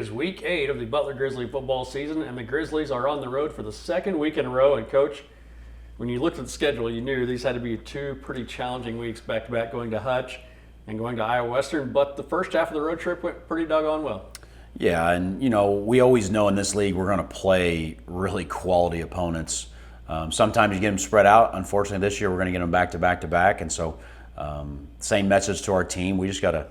is week 8 of the Butler Grizzly football season, and the Grizzlies are on the road for the second week in a row. And Coach, when you looked at the schedule, you knew these had to be 2 pretty challenging weeks back-to-back, going to Hutch and going to Iowa Western. But the first half of the road trip went pretty doggone well. Yeah, and we always know in this league we're going to play really quality opponents. Sometimes you get them spread out. Unfortunately, this year we're going to get them back-to-back, and so same message to our team. We just got to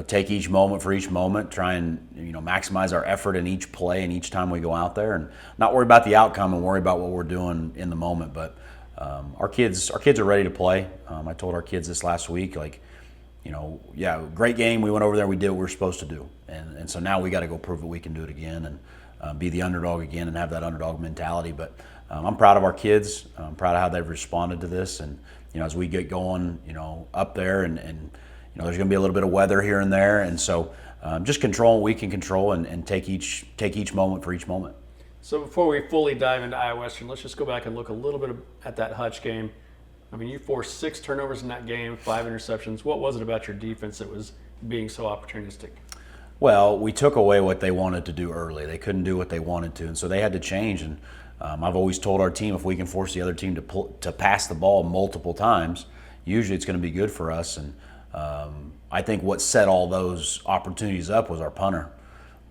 take each moment for each moment, try and maximize our effort in each play and each time we go out there, and not worry about the outcome and worry about what we're doing in the moment. But our kids are ready to play. I told our kids this last week, great game. We went over there, we did what we were supposed to do, and so now we got to go prove that we can do it again and be the underdog again and have that underdog mentality. But I'm proud of our kids. I'm proud of how they've responded to this, and as we get going, up there and there's going to be a little bit of weather here and there, and so just control what we can control and take each moment for each moment. So before we fully dive into Iowa Western, let's just go back and look a little bit at that Hutch game. I mean, you forced 6 turnovers in that game, 5 interceptions. What was it about your defense that was being so opportunistic? Well, we took away what they wanted to do early. They couldn't do what they wanted to, and so they had to change. And I've always told our team, if we can force the other team to pass the ball multiple times, usually it's going to be good for us. And I think what set all those opportunities up was our punter,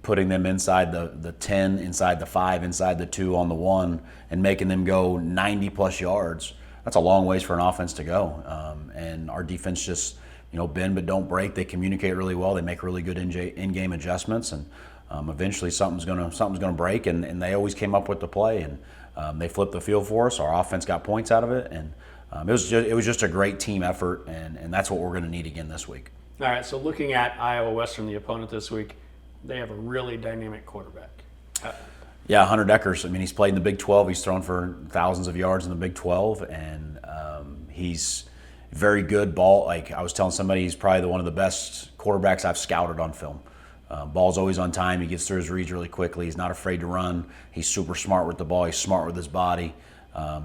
putting them inside the 10, inside the 5, inside the 2, on the 1, and making them go 90-plus yards. That's a long ways for an offense to go. And our defense just, bend but don't break. They communicate really well. They make really good in-game adjustments, and eventually something's gonna break. And they always came up with the play, and they flipped the field for us. Our offense got points out of it, and it was just a great team effort, and that's what we're going to need again this week. All right, so looking at Iowa Western, the opponent this week, they have a really dynamic quarterback. Yeah, Hunter Deckers. I mean, he's played in the Big 12. He's thrown for thousands of yards in the Big 12, and he's very good ball. Like I was telling somebody, he's probably one of the best quarterbacks I've scouted on film. Ball's always on time. He gets through his reads really quickly. He's not afraid to run. He's super smart with the ball. He's smart with his body.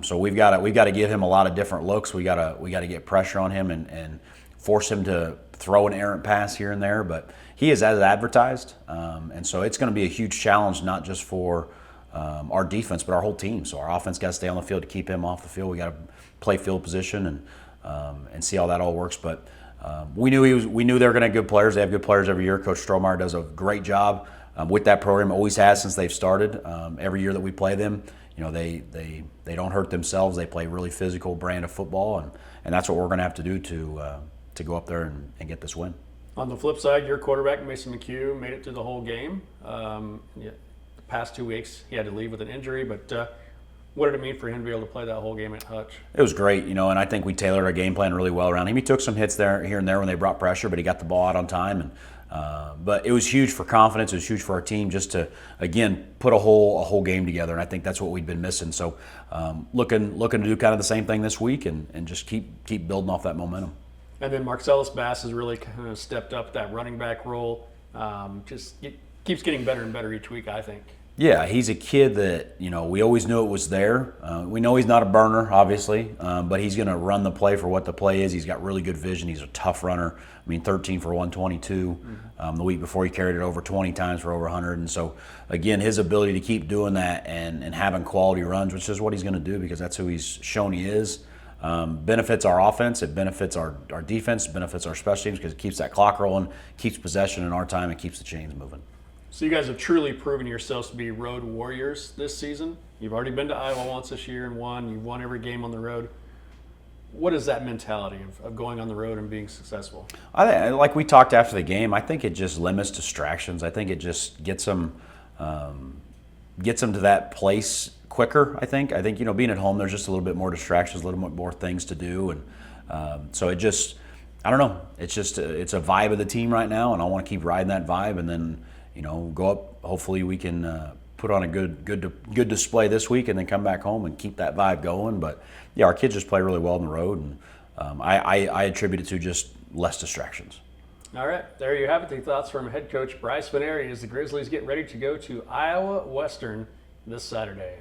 So we've got to give him a lot of different looks. We got to get pressure on him and force him to throw an errant pass here and there. But he is as advertised, and so it's going to be a huge challenge, not just for our defense, but our whole team. So our offense got to stay on the field to keep him off the field. We got to play field position and see how that all works. But we knew they were going to have good players. They have good players every year. Coach Strohmeyer does a great job with that program. Always has since they've started. Every year that we play them, they don't hurt themselves. They play really physical brand of football, and that's what we're going to have to do to go up there and get this win. On the flip side, your quarterback, Mason McHugh, made it through the whole game. The past 2 weeks, he had to leave with an injury, but what did it mean for him to be able to play that whole game at Hutch? It was great, and I think we tailored our game plan really well around him. He took some hits here and there when they brought pressure, but he got the ball out on time. But it was huge for confidence. It was huge for our team just to, again, put a whole game together, and I think that's what we'd been missing. So looking to do kind of the same thing this week and just keep building off that momentum. And then Marcellus Bass has really kind of stepped up that running back role. Keeps getting better and better each week, I think. Yeah, he's a kid that, we always knew it was there. We know he's not a burner, obviously, but he's going to run the play for what the play is. He's got really good vision. He's a tough runner. 13 for 122. The week before he carried it over 20 times for over 100. And so, again, his ability to keep doing that and having quality runs, which is what he's going to do because that's who he's shown he is, benefits our offense. It benefits our defense. It benefits our special teams because it keeps that clock rolling, keeps possession in our time, and keeps the chains moving. So you guys have truly proven yourselves to be road warriors this season. You've already been to Iowa once this year and won. You've won every game on the road. What is that mentality of going on the road and being successful? Like we talked after the game, I think it just limits distractions. I think it just gets them to that place quicker. I think being at home, there's just a little bit more distractions, a little bit more things to do, and so it just, I don't know. It's a vibe of the team right now, and I want to keep riding that vibe, and then go up. Hopefully, we can put on a good display this week, and then come back home and keep that vibe going. But yeah, our kids just play really well on the road, and I attribute it to just less distractions. All right, there you have it. The thoughts from head coach Brice Vignery as the Grizzlies get ready to go to Iowa Western this Saturday.